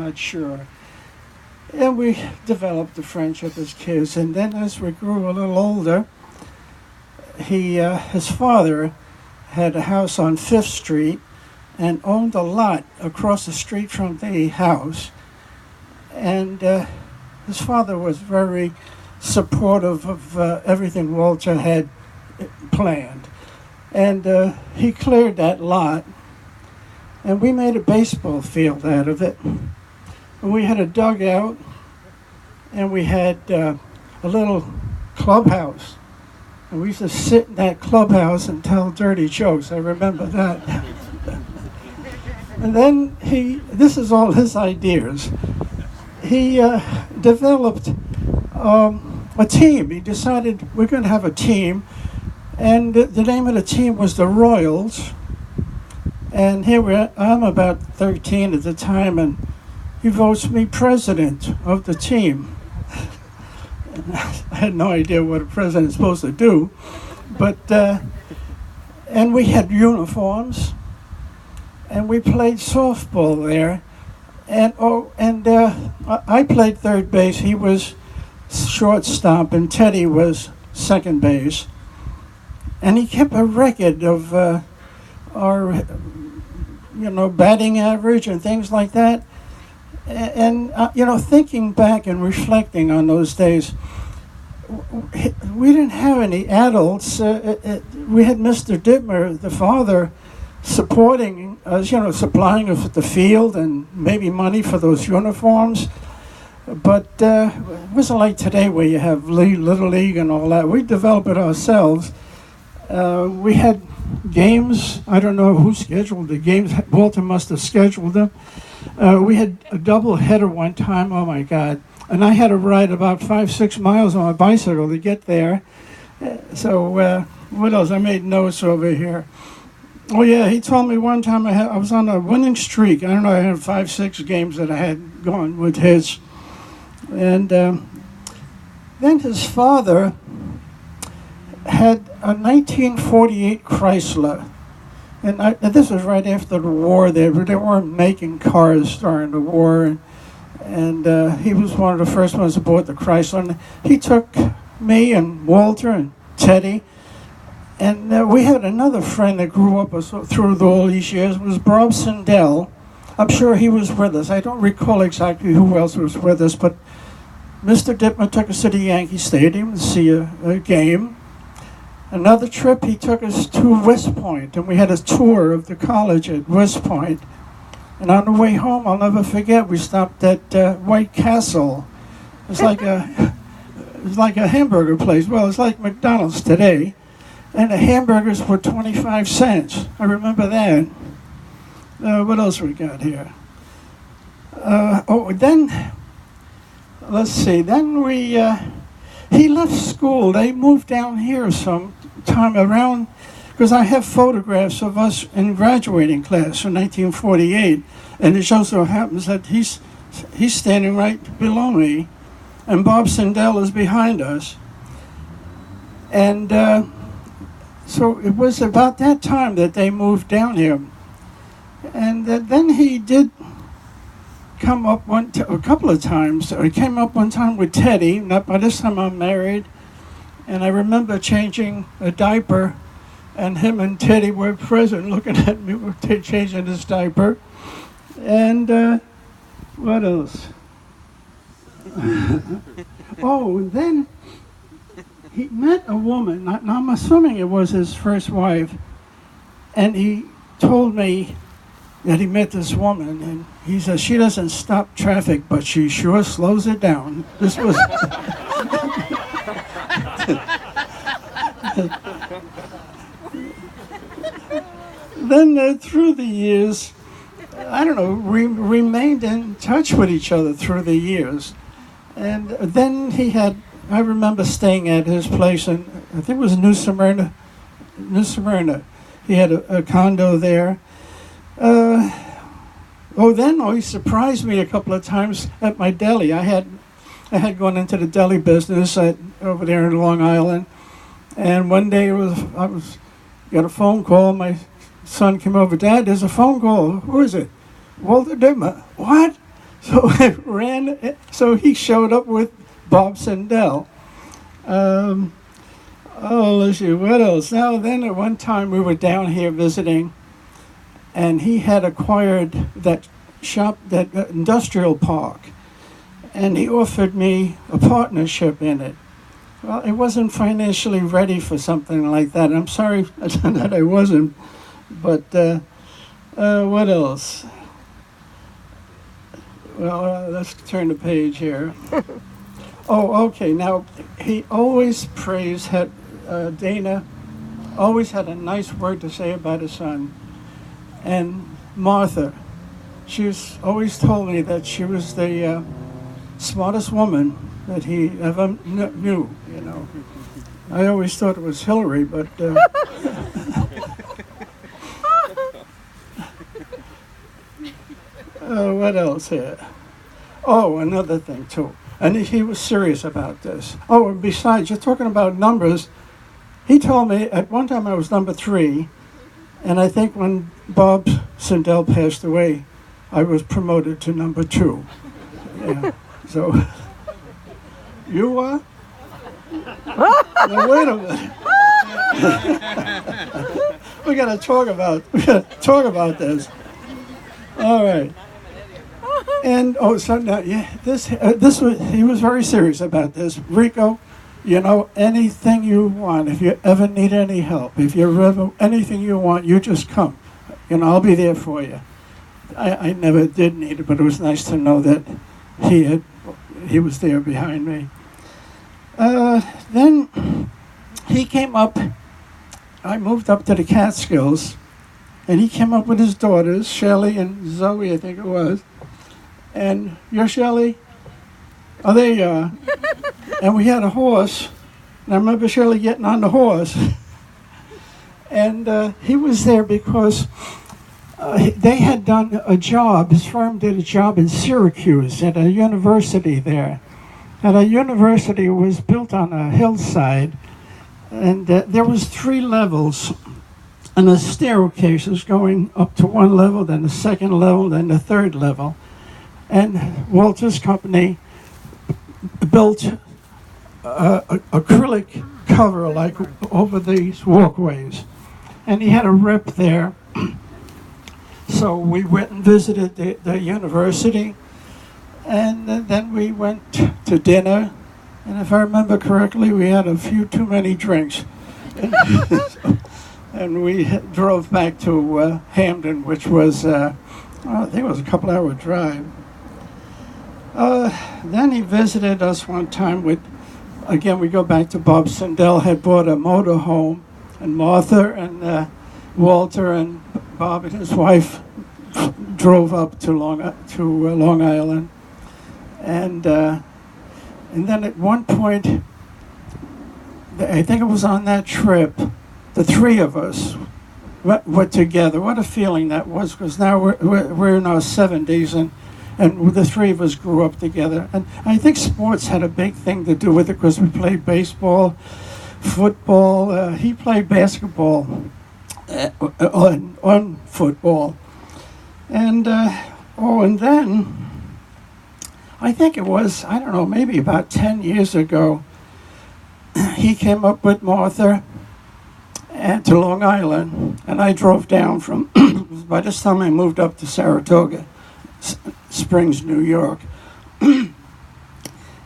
not sure. And we developed a friendship as kids. And then as we grew a little older, his father had a house on Fifth Street and owned a lot across the street from the house. And his father was very supportive of everything Walter had planned. And he cleared that lot, and we made a baseball field out of it. And we had a dugout, and we had a little clubhouse. And we used to sit in that clubhouse and tell dirty jokes. I remember that. And then this is all his ideas. He developed a team. He decided we're going to have a team. And the name of the team was the Royals. And I'm about 13 at the time, and he votes me president of the team. I had no idea what a president's supposed to do, but and we had uniforms, and we played softball there, and I played third base. He was shortstop, and Teddy was second base, and he kept a record of our batting average and things like that. And thinking back and reflecting on those days, we didn't have any adults. We had Mr. Dittmer, the father, supporting us, supplying us with the field and maybe money for those uniforms. But it wasn't like today where you have Little League and all that. We developed it ourselves. We had games. I don't know who scheduled the games. Walter must have scheduled them. We had a double header one time, oh my God. And I had to ride about 5-6 miles on my bicycle to get there. So what else? I made notes over here. Oh yeah, he told me one time I was on a winning streak. I don't know, I had 5-6 games that I had gone with his. And then his father had a 1948 Chrysler. And this was right after the war. They weren't making cars during the war. And he was one of the first ones aboard the Chrysler. And he took me and Walter and Teddy. And we had another friend that grew up through all these years. It was Bob Sindel. I'm sure he was with us. I don't recall exactly who else was with us. But Mr. Dittmer took us to the Yankee Stadium to see a game. Another trip, he took us to West Point, and we had a tour of the college at West Point. And on the way home, I'll never forget, we stopped at White Castle. It's like a hamburger place. Well, it's like McDonald's today. And the hamburgers were 25 cents. I remember that. What else we got here? Then, let's see. Then he left school. They moved down here some time around, because I have photographs of us in graduating class in 1948, and it just so happens that he's standing right below me, and Bob Sindel is behind us. And so it was about that time that they moved down here. And then he did come up a couple of times. He came up one time with Teddy. By this time I'm married. And I remember changing a diaper, and him and Teddy were present looking at me changing his diaper. And what else? Then he met a woman. Now I'm assuming it was his first wife. And he told me that he met this woman, and he says, she doesn't stop traffic, but she sure slows it down. This was... Then through the years, I don't know, we remained in touch with each other through the years. And then I remember staying at his place in, I think it was New Smyrna. He had a condo there. He surprised me a couple of times at my deli. I had gone into the deli business over there in Long Island, and one day I got a phone call. My son came over. Dad, there's a phone call. Who is it? Walter Dittmer. What? So I ran. So he showed up with Bob Sindel. Let's see, what else? Now, then at one time we were down here visiting, and he had acquired that that industrial park, and he offered me a partnership in it. Well, I wasn't financially ready for something like that. I'm sorry that I wasn't, but what else? Well, let's turn the page here. Oh, okay. Now, he always praised, Dana always had a nice word to say about his son. And Martha, she's always told me that she was the smartest woman that he ever knew, you know. I always thought it was Hillary, but... what else here? Oh, another thing, too. And he was serious about this. Oh, and besides, you're talking about numbers. He told me at one time I was number 3, and I think when Bob Sindel passed away, I was promoted to number 2. Yeah. So, you are? Now, wait a minute. we gotta talk about this. All right. And so now, yeah, this was, he was very serious about this. Rico, you know, anything you want, if you ever need any help, if you ever anything you want, you just come. You know, I'll be there for you. I never did need it, but it was nice to know that he was there behind me. Then he came up. I moved up to the Catskills, and he came up with his daughters, Shelley and Zoe, I think it was. And you're Shelley? Oh, there you are. And we had a horse. And I remember Shelley getting on the horse. And he was there because they had done a job. His firm did a job in Syracuse at a university there. And a university was built on a hillside. And there was 3 levels. And the staircases going up to one level, then the second level, then the third level. And Walter's company built acrylic cover like over these walkways. And he had a rep there. So we went and visited the university. And then we went to dinner. And if I remember correctly, we had a few too many drinks. And we drove back to Hamden, which was, I think it was a couple-hour drive. Then he visited us one time with, again, we go back to Bob Sindel had bought a motor home, and Martha and Walter and Bob and his wife drove up to Long Island. And then at one point, I think it was on that trip, the 3 of us were together. What a feeling that was, because now we're in our 70s, and the 3 of us grew up together. And I think sports had a big thing to do with it, because we played baseball, football. He played basketball on football. And, and then, I think it was, I don't know, maybe about 10 years ago, he came up with Martha and to Long Island, and I drove down from, by this time I moved up to Saratoga Springs, New York.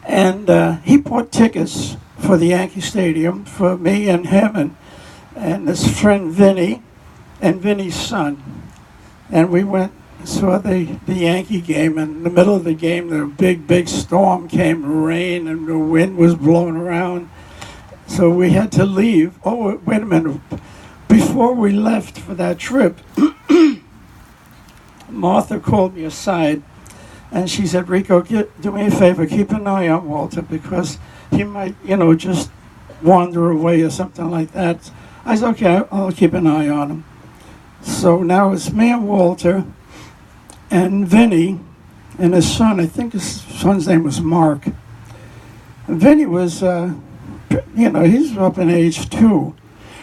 And he bought tickets for the Yankee Stadium for me and him and his friend Vinny and Vinny's son. And we went and saw the Yankee game, and in the middle of the game, the big storm came, rain, and the wind was blowing around. So we had to leave. Oh, wait a minute. Before we left for that trip, Martha called me aside, and she said, Rico, do me a favor, keep an eye on Walter, because he might, just wander away or something like that. I said, okay, I'll keep an eye on him. So now it's me and Walter and Vinny and his son. I think his son's name was Mark. And Vinny was, he's up in age too.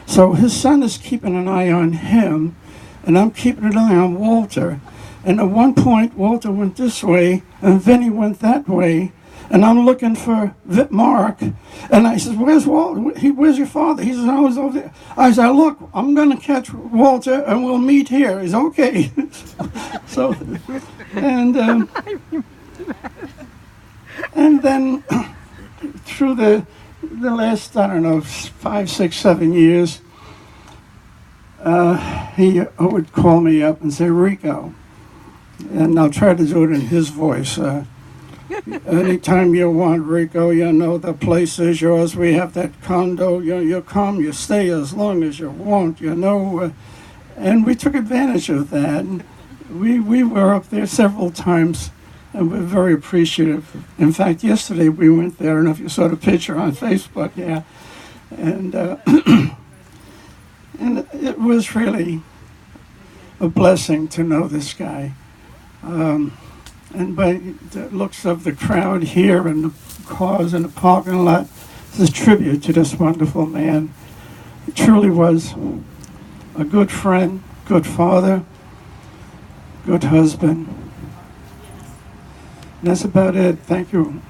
So his son is keeping an eye on him, and I'm keeping an eye on Walter. And at one point, Walter went this way, And Vinny went that way. And I'm looking for Mark. And I said, where's Walt? Where's your father? He says, I was over there. I said, look, I'm going to catch Walter and we'll meet here. He's okay. So, and then through the last, I don't know, 5, 6, 7 years, he would call me up and say, Rico. And I'll try to do it in his voice. Anytime you want, Rico, you know, the place is yours. We have that condo. You come, you stay as long as you want, you know. And we took advantage of that. And we were up there several times, and we're very appreciative. In fact, yesterday we went there. I don't know if you saw the picture on Facebook, yeah. And, and it was really a blessing to know this guy. And by the looks of the crowd here and the cars in the parking lot, it's a tribute to this wonderful man. He truly was a good friend, good father, good husband. And that's about it. Thank you.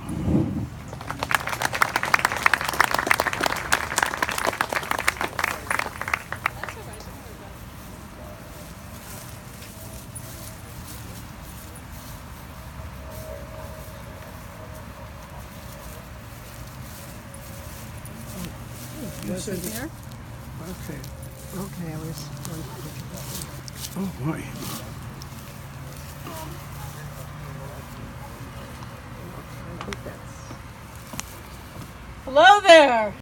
You sit here? Okay. Okay, I was. Oh boy. Hello there.